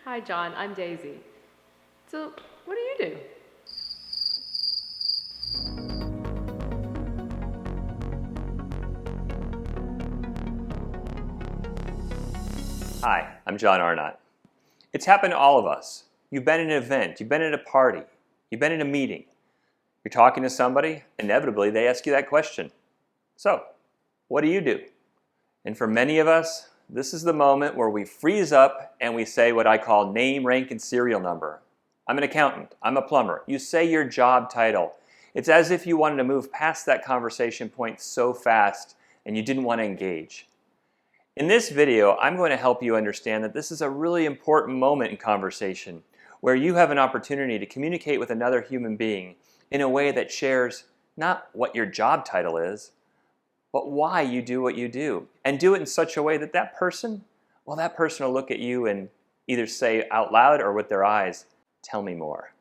Hi, John. I'm Daisy. So, what do you do? Hi, I'm John Arnott. It's happened to all of us. You've been at an event, you've been at a party, you've been in a meeting. You're talking to somebody, inevitably they ask you that question. So, what do you do? And for many of us, this is the moment where we freeze up and we say what I call name, rank, and serial number. I'm an accountant. I'm a plumber. You say your job title. It's as if you wanted to move past that conversation point so fast and you didn't want to engage. In this video, I'm going to help you understand that this is a really important moment in conversation where you have an opportunity to communicate with another human being in a way that shares not what your job title is, but why you do what you do. And do it in such a way that that person will look at you and either say out loud or with their eyes, "Tell me more."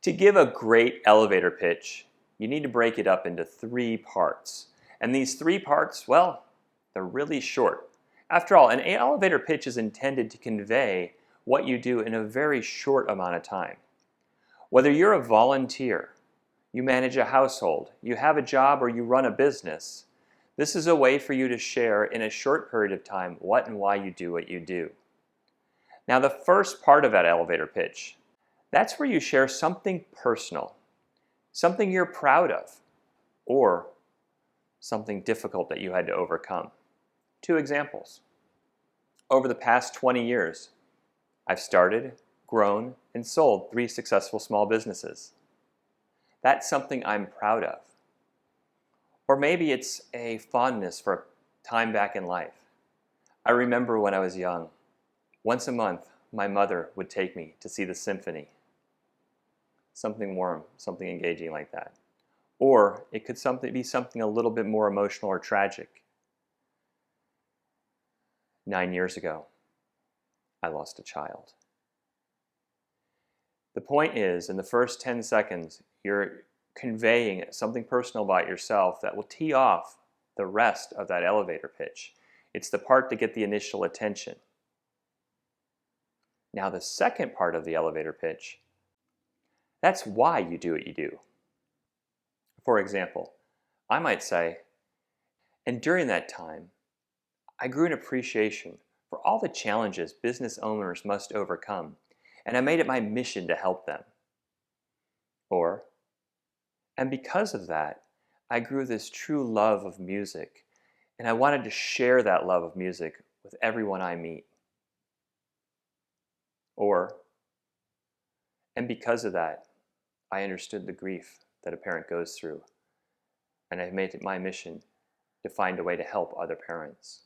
To give a great elevator pitch, you need to break it up into 3 parts. And these 3 parts, well, they're really short. After all, an elevator pitch is intended to convey what you do in a very short amount of time. Whether you're a volunteer, you manage a household, you have a job, or you run a business, this is a way for you to share in a short period of time what and why you do what you do. Now, the first part of that elevator pitch, that's where you share something personal, something you're proud of, or something difficult that you had to overcome. 2 examples. Over the past 20 years, I've started, grown, and sold 3 successful small businesses. That's something I'm proud of. Or maybe it's a fondness for a time back in life. I remember when I was young, once a month, my mother would take me to see the symphony. Something warm, something engaging like that. Or it could be something a little bit more emotional or tragic. 9 years ago, I lost a child. The point is, in the first 10 seconds, you're conveying something personal about yourself that will tee off the rest of that elevator pitch. It's the part to get the initial attention. Now, the second part of the elevator pitch, that's why you do what you do. For example, I might say, and during that time, I grew an appreciation for all the challenges business owners must overcome, and I made it my mission to help them. Or, and because of that, I grew this true love of music, and I wanted to share that love of music with everyone I meet. Or, and because of that, I understood the grief that a parent goes through, and I've made it my mission to find a way to help other parents.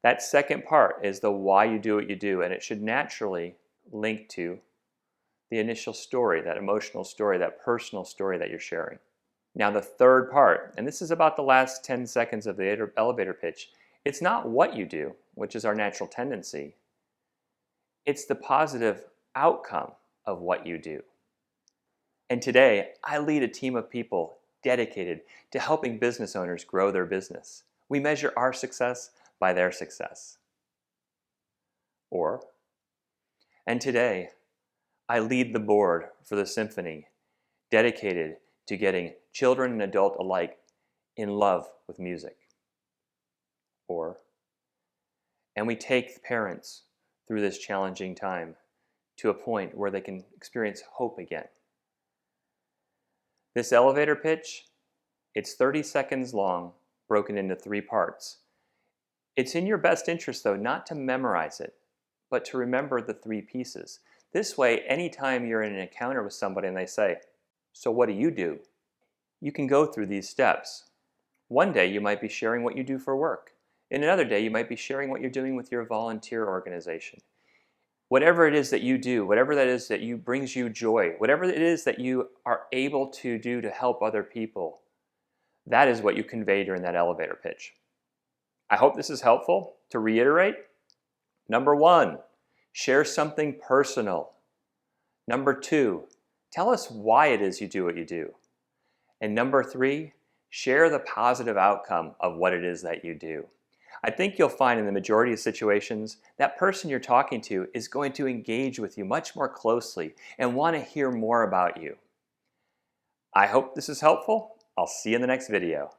That second part is the why you do what you do, and it should naturally link to the initial story, that emotional story, that personal story that you're sharing. Now, the third part, and this is about the last 10 seconds of the elevator pitch, it's not what you do, which is our natural tendency. It's the positive outcome of what you do. And today, I lead a team of people dedicated to helping business owners grow their business. We measure our success by their success. And today, I lead the board for the symphony, dedicated to getting children and adults alike in love with music. And we take parents through this challenging time to a point where they can experience hope again. This elevator pitch, it's 30 seconds long, broken into 3 parts. It's in your best interest, though, not to memorize it, but to remember the 3 pieces. This way, anytime you're in an encounter with somebody and they say, "So what do you do?" you can go through these steps. One day you might be sharing what you do for work. In another day you might be sharing what you're doing with your volunteer organization. Whatever it is that you do, whatever that is that brings you joy, whatever it is that you are able to do to help other people, that is what you convey during that elevator pitch. I hope this is helpful. To reiterate, number 1, share something personal. Number 2, tell us why it is you do what you do. And number 3, share the positive outcome of what it is that you do. I think you'll find in the majority of situations, that person you're talking to is going to engage with you much more closely and want to hear more about you. I hope this is helpful. I'll see you in the next video.